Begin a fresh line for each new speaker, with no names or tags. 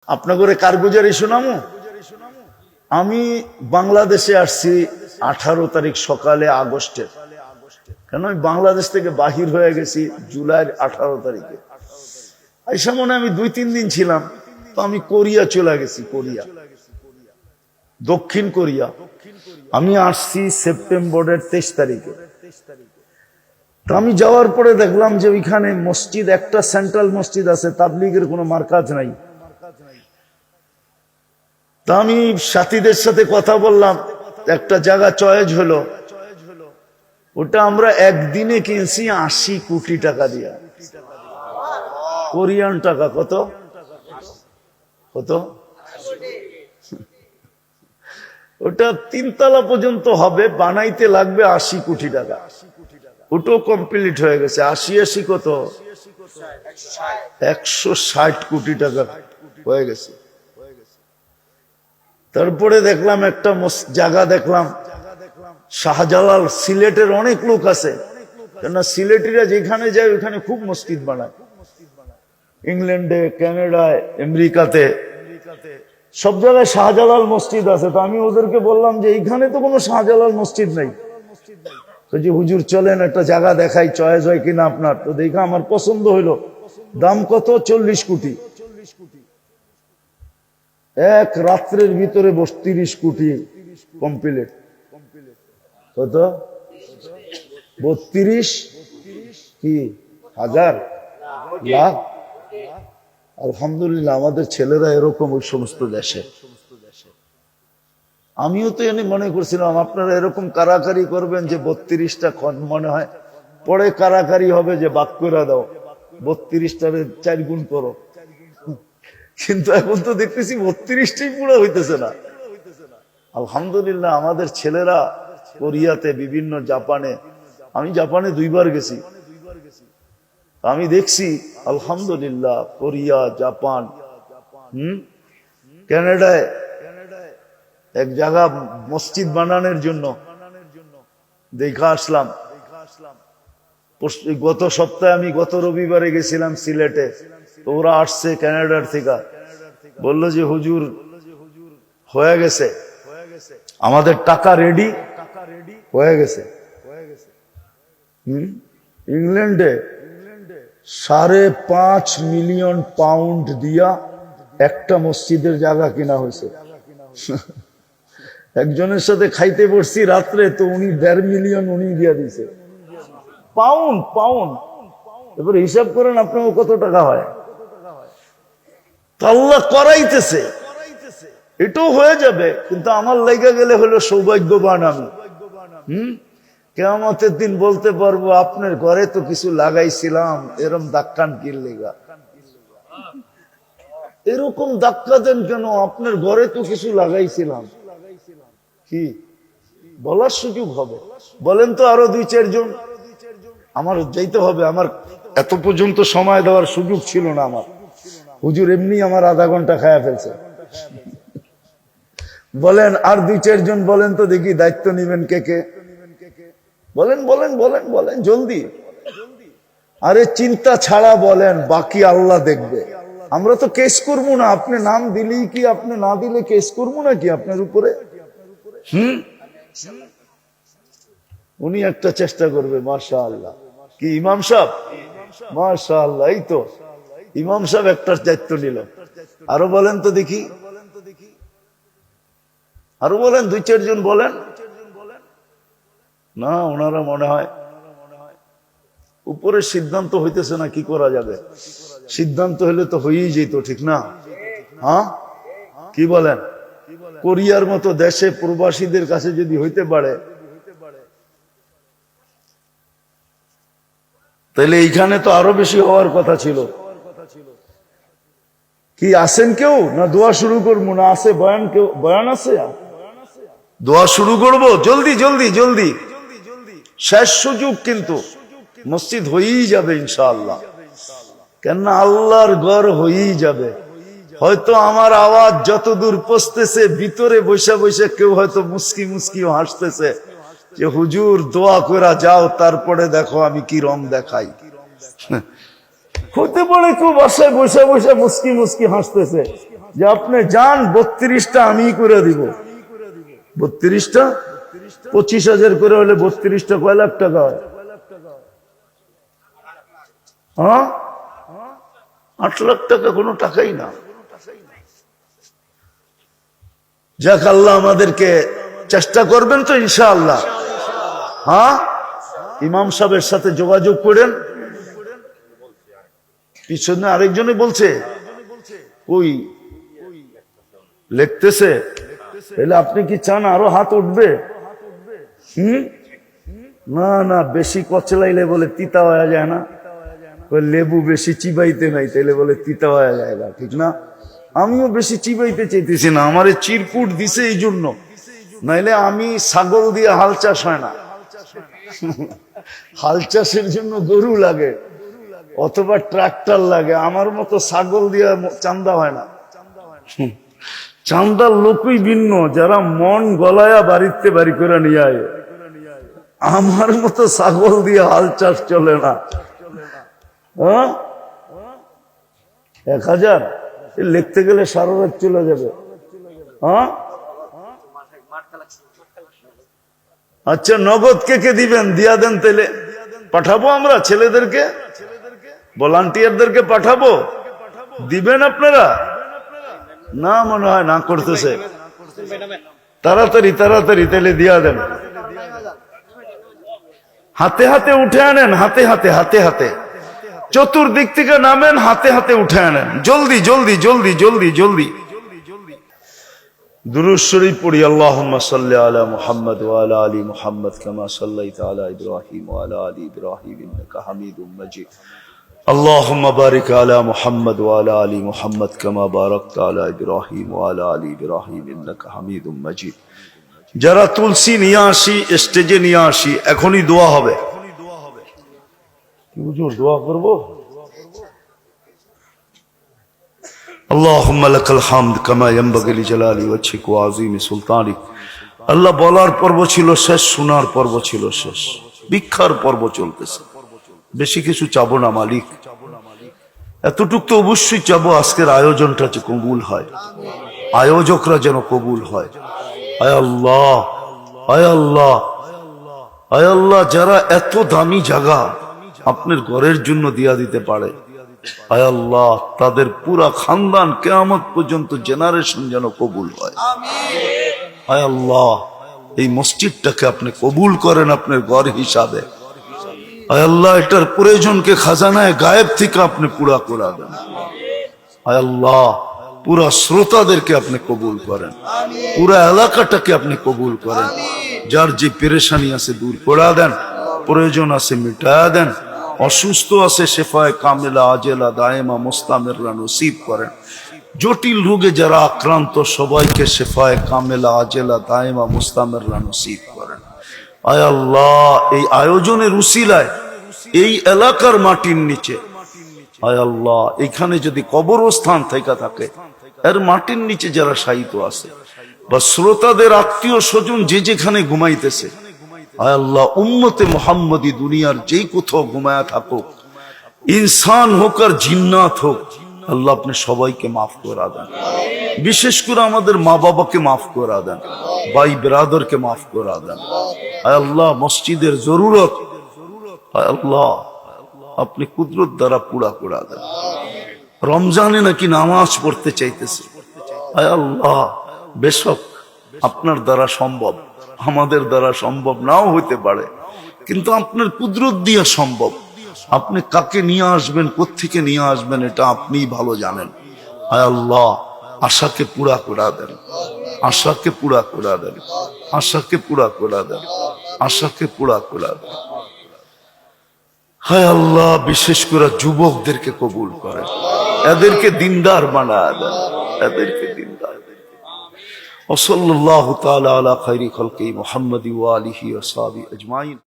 আপনাদের কারগুজারি শোনামু। আমি বাংলাদেশে আসছি 18 তারিখ সকালে আগস্টের, কেন আমি বাংলাদেশ থেকে বাহির হয়ে গেছি জুলাইয়ের 18 তারিখে। এই সামনে আমি 2-3 দিন ছিলাম, তো আমি কোরিয়া চলে গেছি। কোরিয়া, দক্ষিণ কোরিয়া। আমি আসছি সেপ্টেম্বরের 23 তারিখে। তো আমি যাওয়ার পরে দেখলাম যে ওইখানে মসজিদ, একটা সেন্ট্রাল মসজিদ আছে, তাবলীগের কোনো মার্কাজ নাই। তা আমি সাথীদের সাথে কথা বললাম, একটা জায়গা চয়েস হলো, ওটা আমরা একদিনে কিনছি 80 কোটি টাকা দিয়া। কোরিয়ান টাকা কত কত? ওটা 3 তলা পর্যন্ত হবে, বানাইতে লাগবে 80 কোটি টাকা। ওটাও কমপ্লিট হয়ে গেছে। 80 কত? 160 কোটি টাকা হয়ে গেছে। তারপরে দেখলাম একটা জায়গা দেখলাম শাহজালাল, সিলেটের অনেক লোক আছে, কেন সিলেটিরা যেখানে যায় ওখানে খুব মসজিদ বানায়। ইংল্যান্ডে, কানাডায়, আমেরিকাতে সব জায়গায় শাহজালাল মসজিদ আছে। তো আমি ওদেরকে বললাম যে এইখানে তো কোনো শাহজালাল মসজিদ নেই। তো যে হুজুর চলেন একটা জায়গা দেখাই, চয়েস হয় কিনা আপনার। তো দেখা আমার পছন্দ হইলো। দাম কত? 40 কোটি। এক রাত্রের ভিতরে 32 কোটি কমপ্লিট। কত? 32 কি হাজার লাখ। আলহামদুলিল্লাহ, আমাদের ছেলেরা এরকম ওই সমস্ত দেশে। আমিও তো এনে মনে করছিলাম আপনারা এরকম কারাকারি করবেন যে 32টা মনে হয় পরে কারাকারি হবে যে বাক করে দাও, 32টারে 4 গুণ করো। কিন্তু এখন তো দেখতেছি 32টাই পুরো হইতেছে না। আলহামদুলিল্লাহ, আমাদের ছেলেরা কোরিয়াতে, বিভিন্ন জাপানে, আমি জাপানে 2 বার গেছি, আমি দেখছি আলহামদুলিল্লাহ কোরিয়া, জাপান, কানাডায় এক জায়গা মসজিদ বানানোর জন্য দেখা আসলাম। গত সপ্তাহে আমি গত রবিবারে গেছিলাম সিলেটে। তো ওরা আসছে কানাডার থেকে, বললো যে হুজুর হয়ে গেছে, আমাদের টাকা রেডি হয়ে গেছে। ইংল্যান্ডে 5.5 মিলিয়ন পাউন্ড দিয়া একটা মসজিদের জায়গা কিনা হয়েছে। একজনের সাথে খাইতে বসছি রাত্রে, তো উনি 1.5 মিলিয়ন উনি দিয়া দিছে। পাউন্ড। এবার হিসাব করেন আপনার কত টাকা হয়। আল্লাহ করাইতেছে, এটাও হয়ে যাবে। কিন্তু আমার লেগে গেলে হলো সৌভাগ্যবান আমি। কিয়ামতের দিন বলতে পারবো আপনার ঘরে তো কিছু লাগাইছিলাম, এরকম ধাক্কান কিনলেগা, এরকম ধাক্কা দেন কেন, আপনার ঘরে তো কিছু লাগাইছিলাম। কি বলার সুযোগ হবে? বলেন তো আরো 2-4 জন। আমার যাইতে হবে, আমার এত পর্যন্ত সময় দেওয়ার সুযোগ ছিল না আমার। হুজুর এমনি আমার আধা ঘন্টা খায়া ফেলছে। বলেন আর 2-4 জন বলেন তো দেখি, দায়িত্ব নিবেন কে কে? বলেন বলেন বলেন বলেন জলদি। আরে চিন্তা ছাড়া বলেন, বাকি আল্লাহ দেখবে। আমরা তো কেস করবো না, আপনি নাম দিলেই কি, আপনি না দিলে কেস করবো না কি আপনার উপরে? উনি একটা চেষ্টা করবে, মাশাআল্লাহ। কি ইমাম সাহেব? মাশাআল্লাহ, এই তো ইমাম সাহেব একটা দায়িত্ব নিল। আরো বলেন তো দেখি, আরো বলেন, 2-4 জন বলেন না। ওনারা মনে হয় উপরে সিদ্ধান্ত হইতেছে না, কি করা যাবে? সিদ্ধান্ত হলে তো হয়েই যেত, ঠিক না? হ্যাঁ, কি বলেন? কোরিয়ার মতো দেশে প্রবাসীদের কাছে যদি হইতে পারে, তাহলে এইখানে তো আরো বেশি হওয়ার কথা ছিল। কি আসেন কেউ না? দোয়া শুরু করবো না? আছে বয়ান? কেউ বয়ান আছে? দোয়া শুরু করবো? জলদি জলদি জলদি, শেষ সুযোগ। কিন্তু মসজিদ হয়েই যাবে ইনশাআল্লাহ। কেননা আল্লাহর ঘর হয়েই যাবে। হয়তো আমার আওয়াজ যত দূর পৌঁছতেছে, ভিতরে বসে বসে কেউ হয়তো মুস্কি মুস্কিও হাসতেছে যে হুজুর দোয়া করা যাও, তারপরে দেখো আমি কি রং দেখাই। হতে পারে কেউ বাসায় বসে বসে মুস্কি মুস্কি হাসতেছে, যে আপনি যান 32টা আমি করে দিব। 32টা 25,000 করে হলে 32টা কয় লাখ টাকা হয়? হ্যাঁ, 8 লাখ টাকা কোনো টাকাই না। যাক, আল্লাহ আমাদেরকে চেষ্টা করবেন তো ইনশাআল্লাহ। হ্যাঁ, ইমাম সাহেবের সাথে যোগাযোগ করেন। পিছনে আরেকজনে বলছে, ওই লিখতেছে, তাহলে আপনি কি চান আরো হাত উঠবে? না না, বেশি কচলাইলে বলে তিতা হয়ে যায় না, লেবু বেশি চিবাইতে নাই তাইলে বলে তিতা হয়ে যায় না, ঠিক না? আমিও বেশি চিবাইতে চাইতেছি না, আমারে চিরকুট দিছে এই জন্য, নাইলে আমি ছাগল দিয়ে হাল চাষ হয় না। হাল চাষের জন্য গরু লাগে অথবা ট্রাক্টর লাগে, আমার মতো ছাগল দিয়ে চান্দা হয় না। চান্দার লোকই ভিন্ন, যারা মন গলায়া বাড়িতে বাড়ি করে নিয়ে আয়। আমার মতো ছাগল দিয়ে হাল চাষ চলে না। 1000 লিখতে গেলে সারা রাত চলে যাবে। আচ্ছা, নগদ কে কে দিবেন? দিয়া দেন, তাইলে পাঠাবো আমরা ছেলেদেরকে, ভলান্টিয়ারদেরকে পাঠাবো। দিবেন আপনারা? না, মনে হয় না করতেছে। তাড়াতাড়ি তাড়াতাড়ি তাইলে দিয়া দেন। হাতে হাতে উঠে আনেন, হাতে হাতে হাতে হাতে, চতুর্দিক থেকে নামেন, হাতে হাতে উঠে আনেন, জলদি জলদি জলদি জলদি জলদি। দুরূদ শরীফ পড়ি। আল্লাহুম্মা সাল্লি আলা মুহাম্মাদ ওয়া আলা আলি মুহাম্মাদ কামা সাল্লাইতা আলা ইব্রাহিম ওয়া আলা আলি ইব্রাহিম ইন্নাকা হামিদুম মাজিদ। আল্লাহুম্মা বারিক আলা মুহাম্মাদ ওয়া আলা আলি মুহাম্মাদ কামা বারাকতা আলা ইব্রাহিম ওয়া আলা আলি ইব্রাহিম ইন্নাকা হামিদুম মাজিদ। যারা তুলসী নিয়ে আসি, স্টেজে নিয়ে আসি, এখনই দোয়া হবে। হুজুর দোয়া করব। আল্লাহুম্মা লাকাল হামদ কামা ইয়ানবাগি লিজালালি ওয়াজহিকা ওয়া আযীমি সুলতানিক। আল্লাহ বলার পর্ব ছিল শেষ, শোনার পর্ব ছিল শেষ, ভিক্ষার পর্ব চলতেছে। বেশি কিছু চাবো না মালিক, এতটুক তো অবশ্যই চাবো, আজকের আয়োজনটা যে কবুল হয়, আয়োজকরা যেন কবুল হয়। আয় আল্লাহ, আয় আল্লাহ, আয় আল্লাহ, যারা এত দামি জায়গা আপনার ঘরের জন্য দিয়া দিতে পারে, আয় আল্লাহ, তাদের পুরা খানদান কিয়ামত পর্যন্ত জেনারেশন যেন কবুল হয়। আয় আল্লাহ, এই মসজিদটাকে আপনি কবুল করেন আপনার ঘর হিসাবে। আয় আল্লাহ, এটার প্রয়োজনকে খাজানায় গায়েব থেকে আপনি পুরা করে দেন। আয় আল্লাহ, পুরা শ্রোতাদেরকে আপনি কবুল করেন, পুরা এলাকাটাকে আপনি কবুল করেন। যার যে পেরেশানি আছে দূর করে দেন, প্রয়োজন আছে মিটায়া দেন, অসুস্থ আছে শেফায়ে কামিলা আজেলা দায়েমা মুস্তামিররা নসিব করেন। জটিল রোগে যারা আক্রান্ত সবাইকে শেফায়ে কামিলা আজেলা দায়েমা মুস্তামিররা নসিব করেন। আয় আল্লাহ, এই আয়োজনের উসিলায় এই এলাকার মাটির নিচে, আয় আল্লাহ, এখানে যদি কবরস্থান থেকে থাকে, এর মাটির নিচে যারা শায়িত আছে বা শ্রোতাদের আত্মীয় স্বজন যে যেখানে ঘুমাইতেছে, আয় আল্লাহ, উম্মতে মুহাম্মদী দুনিয়ার যেই কোথাও ঘুমায়া থাকুক, ইনসান হোক আর জিন্নাত হোক, আল্লাহ আপনি সবাইকে মাফ করে দেন। বিশেষ করে আমাদের মা বাবাকে মাফ করে দেন, ভাই ব্রাদারকে মাফ করে দেন। আয় আল্লাহ, মসজিদের জরুরত, আয় আল্লাহ, আপনি কুদরত দ্বারা পুরা করে দেন। রমজানে নাকি নামাজ পড়তে চাইতেছে, আয় আল্লাহ, বেশক আপনার দ্বারা সম্ভব, আমাদের দ্বারা সম্ভব নাও হইতে পারে, কিন্তু আপনার কুদরত দিয়ে সম্ভব। আপনি কাকে নিয়ে আসবেন, কোত্থেকে নিয়ে আসবেন, এটা আপনিই ভালো জানেন। আয় আল্লাহ, আশাকে পুরা করে দেন, আশাকে পুরা করে দেন, আশাকে পুরা করে দেন, আশাকে পুরা করে দেন। হায় আল্লাহ, বিশেষ করে যুবকদেরকে কবুল করেন, এদেরকে দিনদার বানায় দেন, এদেরকে দিনদার। ওয়া সাল্লাল্লাহু তাআলা আলা খায়রি খালকি মুহাম্মাদি ওয়া আলিহি ওয়া সাহবিহি আজমাইন।